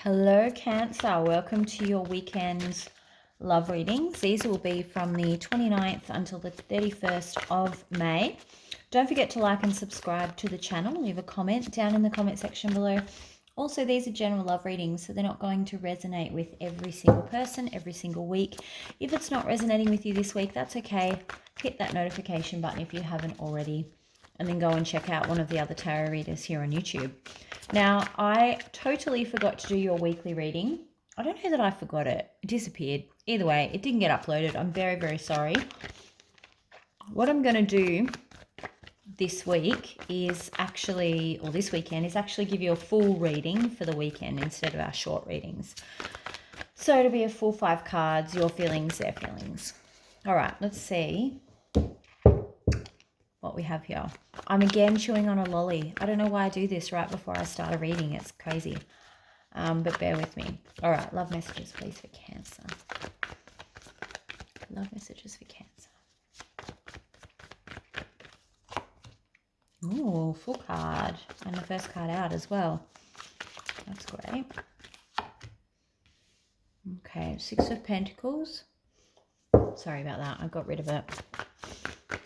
Hello Cancer, welcome to your weekend love readings. These will be from the 29th until the 31st of May. Don't forget to like and subscribe to the channel. Leave a comment down in the comment section below. Also, these are general love readings, so they're not going to resonate with every single person every single week. If it's not resonating with you this week, that's okay. Hit that notification button if you haven't already, and then go and check out one of the other tarot readers here on YouTube. Now, I totally forgot to do your weekly reading. I don't know that I forgot it. It disappeared. Either way, it didn't get uploaded. I'm very, very sorry. What I'm going to do this week is actually, or this weekend, is actually give you a full reading for the weekend instead of our short readings. So it'll be a full 5 cards, your feelings, their feelings. All right, let's see what we have here. I'm again chewing on a lolly. I don't know why I do this right before I start a reading. It's crazy. But bear with me. All right, love messages, please, for Cancer. Love messages for Cancer. Ooh, full card. And the first card out as well. That's great. Okay, 6 of Pentacles. Sorry about that. I got rid of it.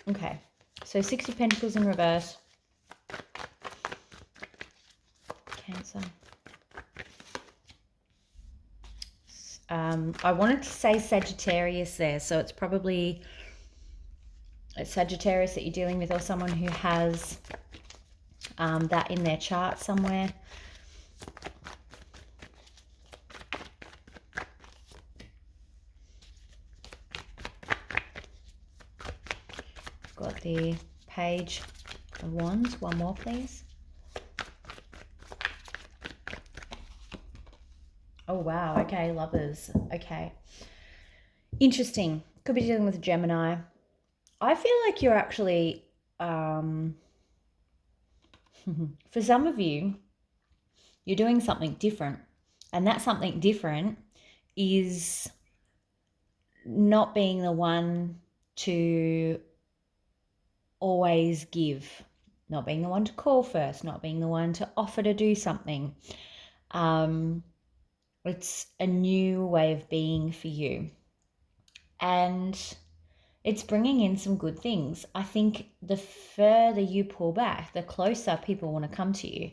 Okay. So 6 of Pentacles in reverse. Cancer. I wanted to say Sagittarius there, so it's probably a Sagittarius that you're dealing with, or someone who has that in their chart somewhere. Got the Page of Wands. One more, please. Oh, wow. Okay, lovers. Okay. Interesting. Could be dealing with a Gemini. I feel like you're actually, for some of you, you're doing something different. And that something different is not being the one to always give, not being the one to call first, not being the one to offer to do something. It's a new way of being for you. And it's bringing in some good things. I think the further you pull back, the closer people want to come to you.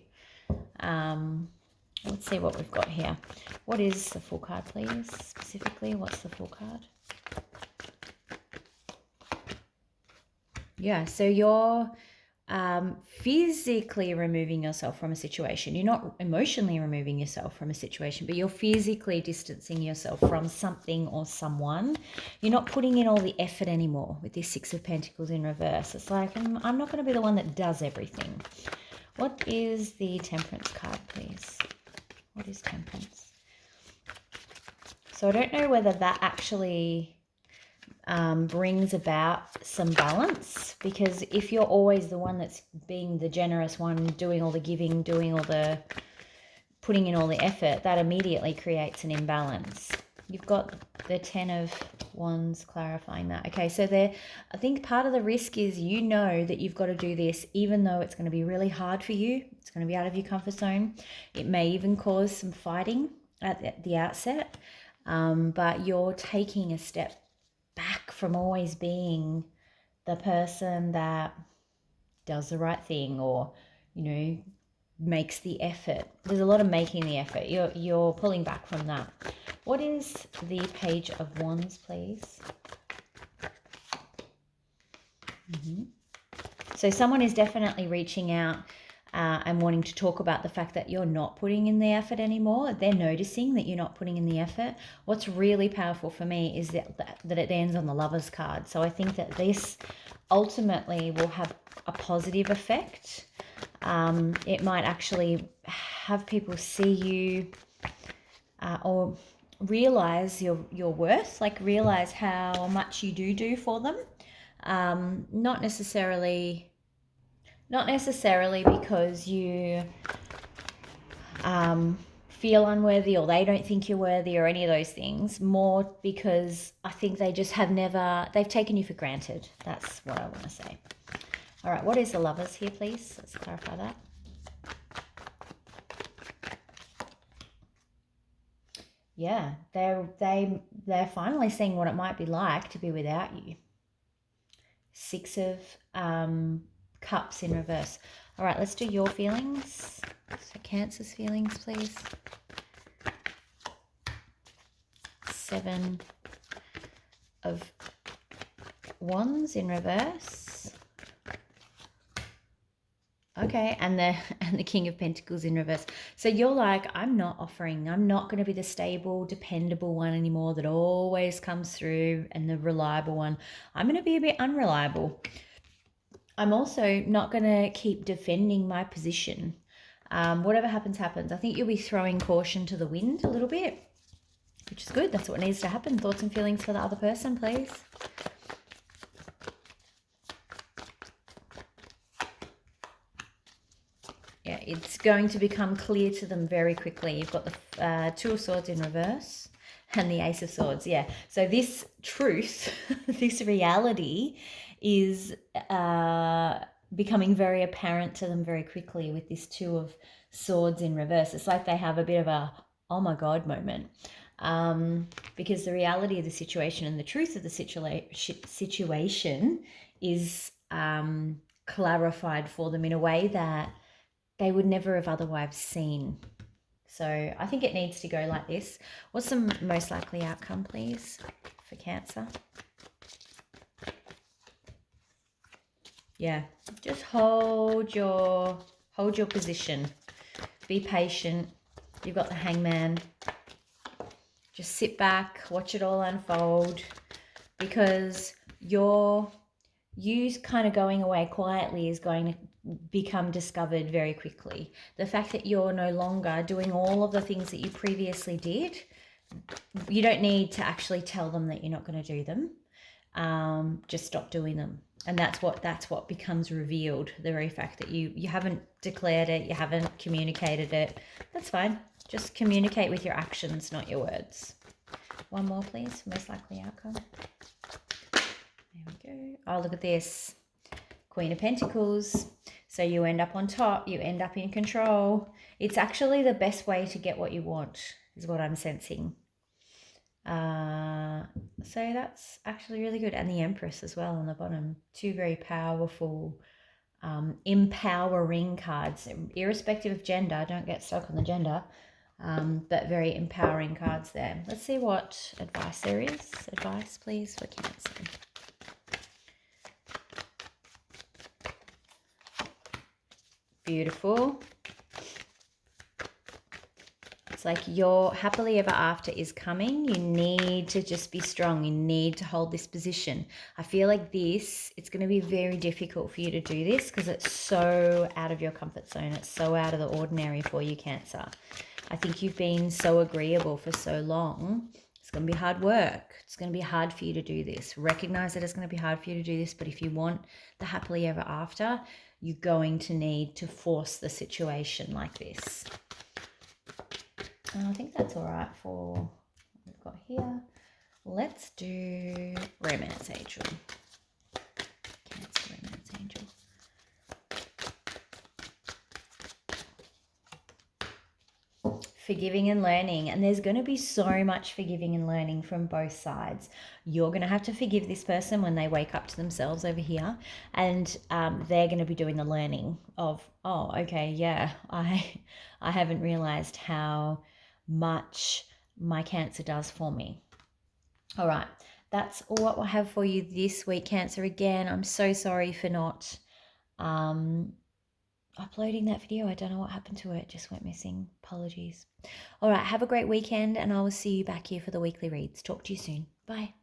Let's see what we've got here. What is the full card, please? Specifically, what's the full card? Yeah, so you're physically removing yourself from a situation. You're not emotionally removing yourself from a situation, but you're physically distancing yourself from something or someone. You're not putting in all the effort anymore with this 6 of Pentacles in reverse. It's like, I'm not going to be the one that does everything. What is the Temperance card, please? What is Temperance? So I don't know whether that actually brings about some balance, because if you're always the one that's being the generous one, doing all the giving, doing all the putting in all the effort, that immediately creates an imbalance. You've got the 10 of Wands clarifying that. Okay, so there, I think part of the risk is you know that you've got to do this even though it's going to be really hard for you. It's going to be out of your comfort zone. It may even cause some fighting at the outset, but you're taking a step back from always being the person that does the right thing, or, you know, makes the effort. There's a lot of making the effort. You're pulling back from that. What is the Page of Wands, please? So someone is definitely reaching out and wanting to talk about the fact that you're not putting in the effort anymore. They're noticing that you're not putting in the effort. What's really powerful for me is that it ends on the Lovers card. So I think that this ultimately will have a positive effect. It might actually have people see you or realize your worth, like realize how much you do for them. Not necessarily because you feel unworthy or they don't think you're worthy or any of those things, more because I think they just they've taken you for granted. That's what I want to say. All right, what is the Lovers here, please? Let's clarify that. Yeah, they're finally seeing what it might be like to be without you. Six of Cups in reverse. All right, let's do your feelings. So Cancer's feelings, please. Seven of Wands in reverse. Okay, and the King of Pentacles in reverse. So you're like, I'm not going to be the stable, dependable one anymore that always comes through and the reliable one. I'm going to be a bit unreliable. I'm also not going to keep defending my position. Whatever happens, happens. I think you'll be throwing caution to the wind a little bit, which is good. That's what needs to happen. Thoughts and feelings for the other person, please. Yeah, it's going to become clear to them very quickly. You've got the Two of Swords in reverse and the Ace of Swords. Yeah, so this truth, this reality is becoming very apparent to them very quickly with this Two of Swords in reverse. It's like they have a bit of a, oh my God moment. Because the reality of the situation and the truth of the situation is clarified for them in a way that they would never have otherwise seen. So I think it needs to go like this. What's the most likely outcome, please, for Cancer? Yeah, just hold your position. Be patient. You've got the Hangman. Just sit back, watch it all unfold, because you kind of going away quietly is going to become discovered very quickly. The fact that you're no longer doing all of the things that you previously did, you don't need to actually tell them that you're not going to do them. Just stop doing them. And that's what becomes revealed. The very fact that you haven't declared it, you haven't communicated it. That's fine. Just communicate with your actions, not your words. One more, please. Most likely outcome. There we go. Oh, look at this. Queen of Pentacles. So you end up on top. You end up in control. It's actually the best way to get what you want, is what I'm sensing. So that's actually really good. And the Empress as well on the bottom. Two very powerful, empowering cards. Irrespective of gender. Don't get stuck on the gender. But very empowering cards there. Let's see what advice there is. Advice, please, for Cancer. Beautiful. It's like your happily ever after is coming. You need to just be strong. You need to hold this position. I feel like it's going to be very difficult for you to do this because it's so out of your comfort zone. It's so out of the ordinary for you, Cancer. I think you've been so agreeable for so long. It's going to be hard work. It's going to be hard for you to do this. Recognize that it's going to be hard for you to do this, but if you want the happily ever after, you're going to need to force the situation like this. And I think that's all right for what we've got here. Let's do Romance Angel. Cancer Romance Angel. Forgiving and learning. And there's going to be so much forgiving and learning from both sides. You're going to have to forgive this person when they wake up to themselves over here. And they're going to be doing the learning of, oh, okay, yeah, I haven't realized how much my Cancer does for me. All right, that's all what I have for you this week, Cancer. Again, I'm so sorry for not uploading that video. I don't know what happened to it. It just went missing. Apologies. All right, have a great weekend, and I will see you back here for the weekly reads. Talk to you soon. Bye.